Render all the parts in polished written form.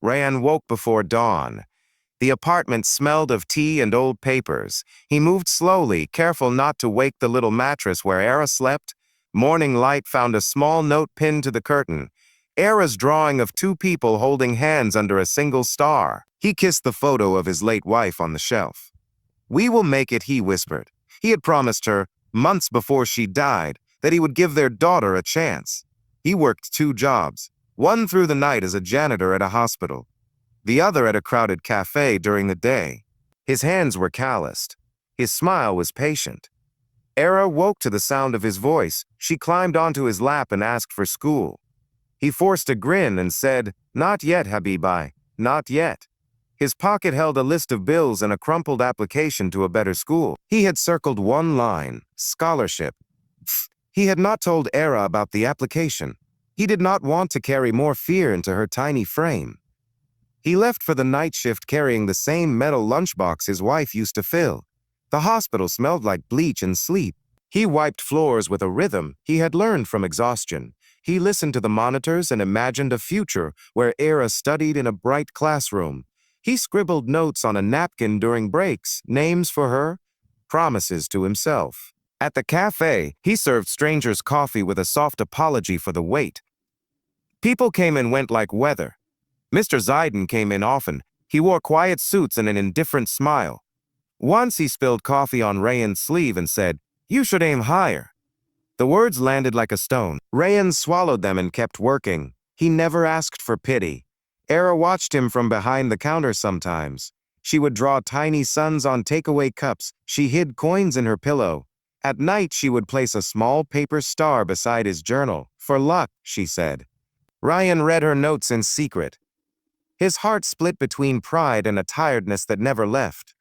Rayan woke before dawn. The apartment smelled of tea and old papers. He moved slowly, careful not to wake the little mattress where Era slept. Morning light found a small note pinned to the curtain. Era's drawing of two people holding hands under a single star. He kissed the photo of his late wife on the shelf. "We will make it," he whispered. He had promised her, months before she died, that he would give their daughter a chance. He worked 2 jobs, one through the night as a janitor at a hospital, the other at a crowded cafe during the day. His hands were calloused. His smile was patient. Era woke to the sound of his voice. She climbed onto his lap and asked for school. He forced a grin and said, "Not yet, Habibi, not yet." His pocket held a list of bills and a crumpled application to a better school. He had circled one line, scholarship. He had not told Era about the application. He did not want to carry more fear into her tiny frame. He left for the night shift carrying the same metal lunchbox his wife used to fill. The hospital smelled like bleach and sleep. He wiped floors with a rhythm he had learned from exhaustion. He listened to the monitors and imagined a future where Era studied in a bright classroom. He scribbled notes on a napkin during breaks, names for her, promises to himself. At the cafe, he served strangers coffee with a soft apology for the wait. People came and went like weather. Mr. Zaiden came in often. He wore quiet suits and an indifferent smile. Once he spilled coffee on Rayan's sleeve and said, "You should aim higher." The words landed like a stone. Rayan swallowed them and kept working. He never asked for pity. Era watched him from behind the counter sometimes. She would draw tiny suns on takeaway cups. She hid coins in her pillow. At night, she would place a small paper star beside his journal. "For luck," she said. Rayan read her notes in secret. His heart split between pride and a tiredness that never left.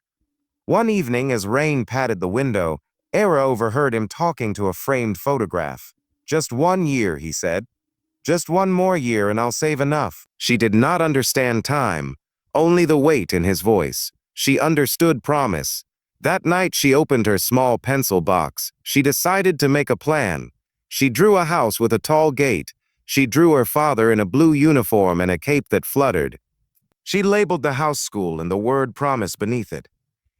One evening, as rain patted the window, Era overheard him talking to a framed photograph. "Just 1 year," he said. "Just 1 more year and I'll save enough." She did not understand time, only the weight in his voice. She understood promise. That night she opened her small pencil box. She decided to make a plan. She drew a house with a tall gate. She drew her father in a blue uniform and a cape that fluttered. She labeled the house school and the word promise beneath it.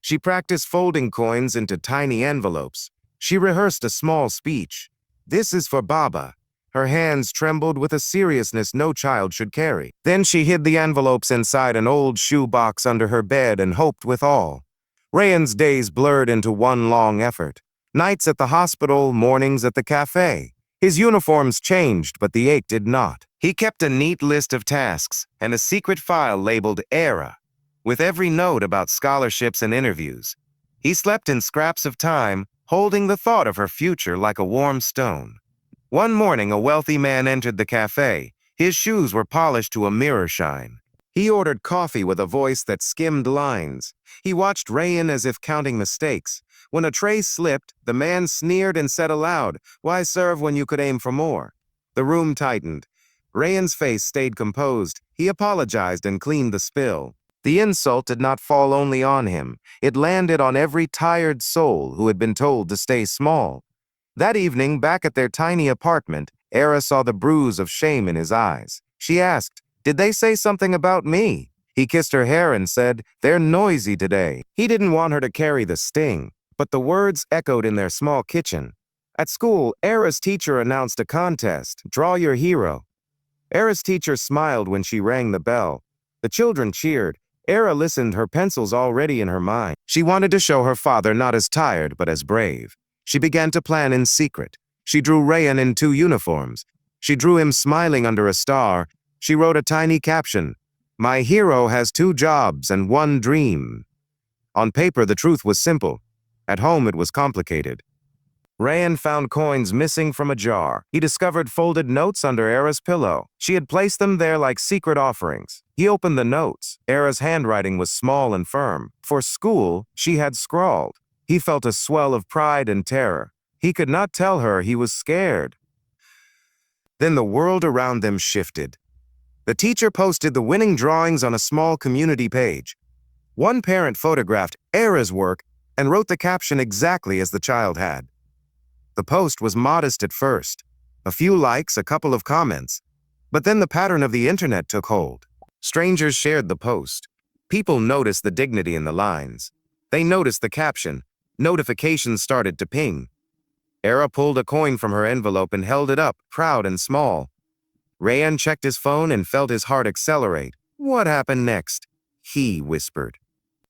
She practiced folding coins into tiny envelopes. She rehearsed a small speech. "This is for Baba." Her hands trembled with a seriousness no child should carry. Then she hid the envelopes inside an old shoebox under her bed and hoped with all. Rayan's days blurred into one long effort. Nights at the hospital, mornings at the cafe. His uniforms changed, but the ache did not. He kept a neat list of tasks and a secret file labeled Era, with every note about scholarships and interviews. He slept in scraps of time, holding the thought of her future like a warm stone. One morning, a wealthy man entered the cafe. His shoes were polished to a mirror shine. He ordered coffee with a voice that skimmed lines. He watched Rayan as if counting mistakes. When a tray slipped, the man sneered and said aloud, "Why serve when you could aim for more?" The room tightened. Rayan's face stayed composed. He apologized and cleaned the spill. The insult did not fall only on him. It landed on every tired soul who had been told to stay small. That evening, back at their tiny apartment, Era saw the bruise of shame in his eyes. She asked, "Did they say something about me?" He kissed her hair and said, "They're noisy today." He didn't want her to carry the sting, but the words echoed in their small kitchen. At school, Era's teacher announced a contest, "Draw your hero." Era's teacher smiled when she rang the bell. The children cheered. Era listened, her pencils already in her mind. She wanted to show her father not as tired, but as brave. She began to plan in secret. She drew Rayan in 2 uniforms. She drew him smiling under a star. She wrote a tiny caption, "My hero has 2 jobs and 1 dream." On paper, the truth was simple. At home, it was complicated. Rayan found coins missing from a jar. He discovered folded notes under Era's pillow. She had placed them there like secret offerings. He opened the notes. Era's handwriting was small and firm. For school, she had scrawled. He felt a swell of pride and terror. He could not tell her he was scared. Then the world around them shifted. The teacher posted the winning drawings on a small community page. One parent photographed Era's work and wrote the caption exactly as the child had. The post was modest at first. A few likes, a couple of comments. But then the pattern of the internet took hold. Strangers shared the post. People noticed the dignity in the lines. They noticed the caption. Notifications started to ping. Era pulled a coin from her envelope and held it up, proud and small. Rayan checked his phone and felt his heart accelerate. What happened next? He whispered.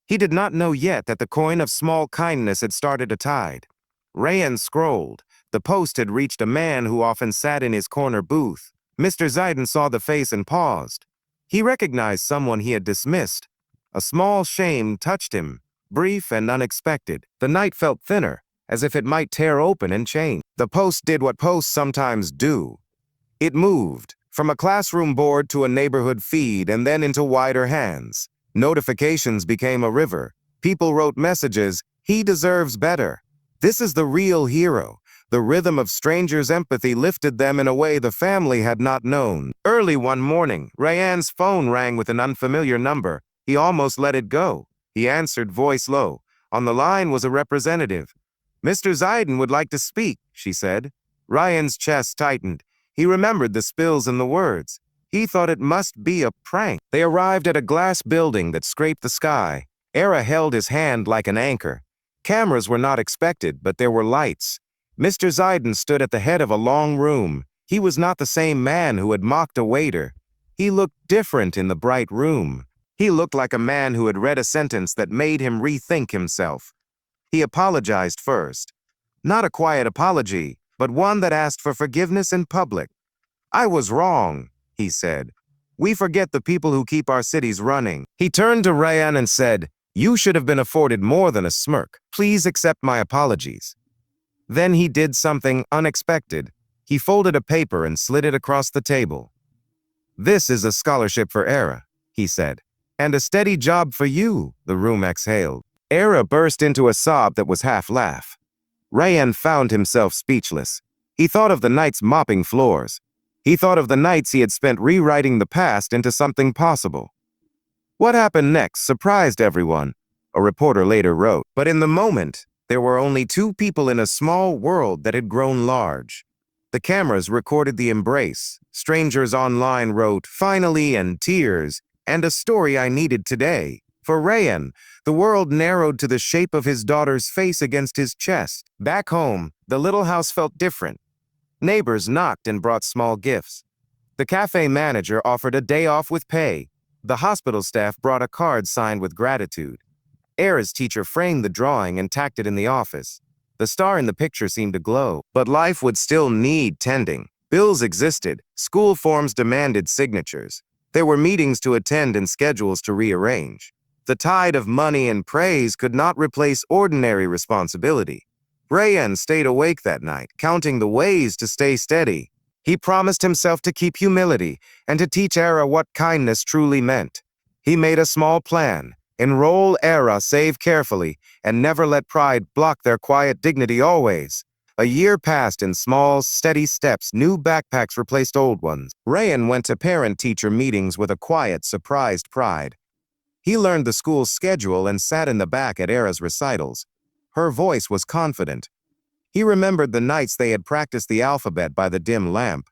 He did not know yet that the coin of small kindness had started a tide. Rayan scrolled. The post had reached a man who often sat in his corner booth. Mr. Ziden saw the face and paused. He recognized someone he had dismissed. A small shame touched him, brief and unexpected. The night felt thinner, as if it might tear open and change. The post did what posts sometimes do. It moved, from a classroom board to a neighborhood feed and then into wider hands. Notifications became a river. People wrote messages, "He deserves better." This is the real hero. The rhythm of strangers' empathy lifted them in a way the family had not known. Early one morning, Rayan's phone rang with an unfamiliar number. He almost let it go. He answered, voice low. On the line was a representative. "Mr. Ziden would like to speak," she said. Rayan's chest tightened. He remembered the spills in the words. He thought it must be a prank. They arrived at a glass building that scraped the sky. Era held his hand like an anchor. Cameras were not expected, but there were lights. Mr. Ziden stood at the head of a long room. He was not the same man who had mocked a waiter. He looked different in the bright room. He looked like a man who had read a sentence that made him rethink himself. He apologized first. Not a quiet apology, but one that asked for forgiveness in public. "I was wrong," he said. "We forget the people who keep our cities running." He turned to Rayan and said, "You should have been afforded more than a smirk. Please accept my apologies." Then he did something unexpected. He folded a paper and slid it across the table. "This is a scholarship for Era," he said. "And a steady job for you," the room exhaled. Era burst into a sob that was half laugh. Rayan found himself speechless. He thought of the nights mopping floors. He thought of the nights he had spent rewriting the past into something possible. What happened next surprised everyone, a reporter later wrote. But in the moment, there were only two people in a small world that had grown large. The cameras recorded the embrace. Strangers online wrote, "Finally," and tears, and a story I needed today. For Rayan, the world narrowed to the shape of his daughter's face against his chest. Back home, the little house felt different. Neighbors knocked and brought small gifts. The cafe manager offered a day off with pay. The hospital staff brought a card signed with gratitude. Era's teacher framed the drawing and tacked it in the office. The star in the picture seemed to glow, but life would still need tending. Bills existed. School forms demanded signatures. There were meetings to attend and schedules to rearrange. The tide of money and praise could not replace ordinary responsibility. Rayan stayed awake that night, counting the ways to stay steady. He promised himself to keep humility and to teach Era what kindness truly meant. He made a small plan. Enroll Era, save carefully, and never let pride block their quiet dignity always. A year passed in small, steady steps. New backpacks replaced old ones. Rayan went to parent-teacher meetings with a quiet, surprised pride. He learned the school's schedule and sat in the back at Era's recitals. Her voice was confident. He remembered the nights they had practiced the alphabet by the dim lamp.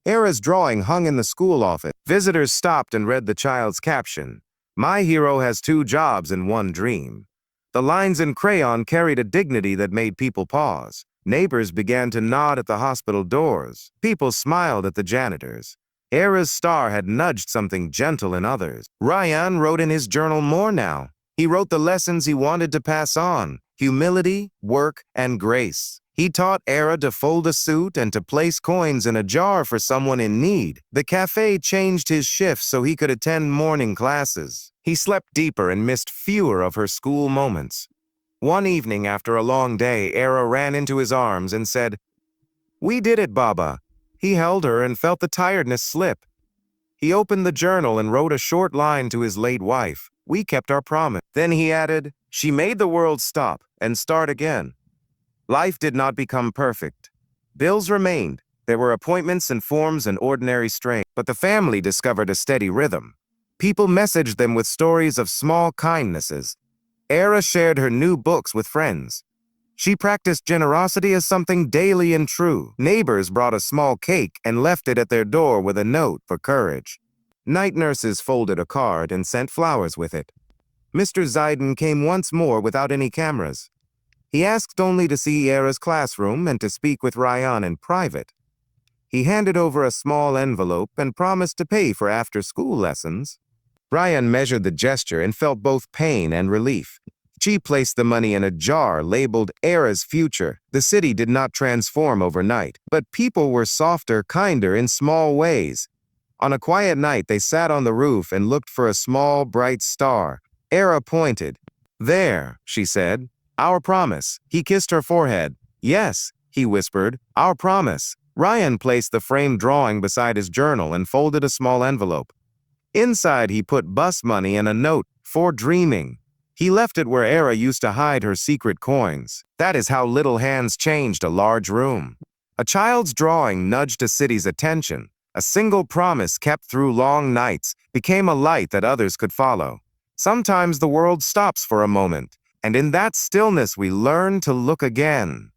Era's drawing hung in the school office. Visitors stopped and read the child's caption. "My hero has 2 jobs and 1 dream." The lines in crayon carried a dignity that made people pause. Neighbors began to nod at the hospital doors. People smiled at the janitors. Era's star had nudged something gentle in others. Rayan wrote in his journal more now. He wrote the lessons he wanted to pass on: humility, work, and grace. He taught Era to fold a suit and to place coins in a jar for someone in need. The cafe changed his shift so he could attend morning classes. He slept deeper and missed fewer of her school moments. One evening after a long day, Era ran into his arms and said, "We did it, Baba." He held her and felt the tiredness slip. He opened the journal and wrote a short line to his late wife. "We kept our promise." Then he added, "She made the world stop and start again." Life did not become perfect. Bills remained. There were appointments and forms and ordinary strain. But the family discovered a steady rhythm. People messaged them with stories of small kindnesses. Era shared her new books with friends. She practiced generosity as something daily and true. Neighbors brought a small cake and left it at their door with a note for courage. Night nurses folded a card and sent flowers with it. Mr. Ziden came once more without any cameras. He asked only to see Era's classroom and to speak with Ryan in private. He handed over a small envelope and promised to pay for after-school lessons. Ryan measured the gesture and felt both pain and relief. She placed the money in a jar labeled Era's Future. The city did not transform overnight, but people were softer, kinder in small ways. On a quiet night, they sat on the roof and looked for a small, bright star. Era pointed. "There," she said. "Our promise." He kissed her forehead. "Yes," he whispered. "Our promise." Ryan placed the framed drawing beside his journal and folded a small envelope. Inside, he put bus money and a note for dreaming. He left it where Era used to hide her secret coins. That is how little hands changed a large room. A child's drawing nudged a city's attention. A single promise kept through long nights became a light that others could follow. Sometimes the world stops for a moment, and in that stillness we learn to look again.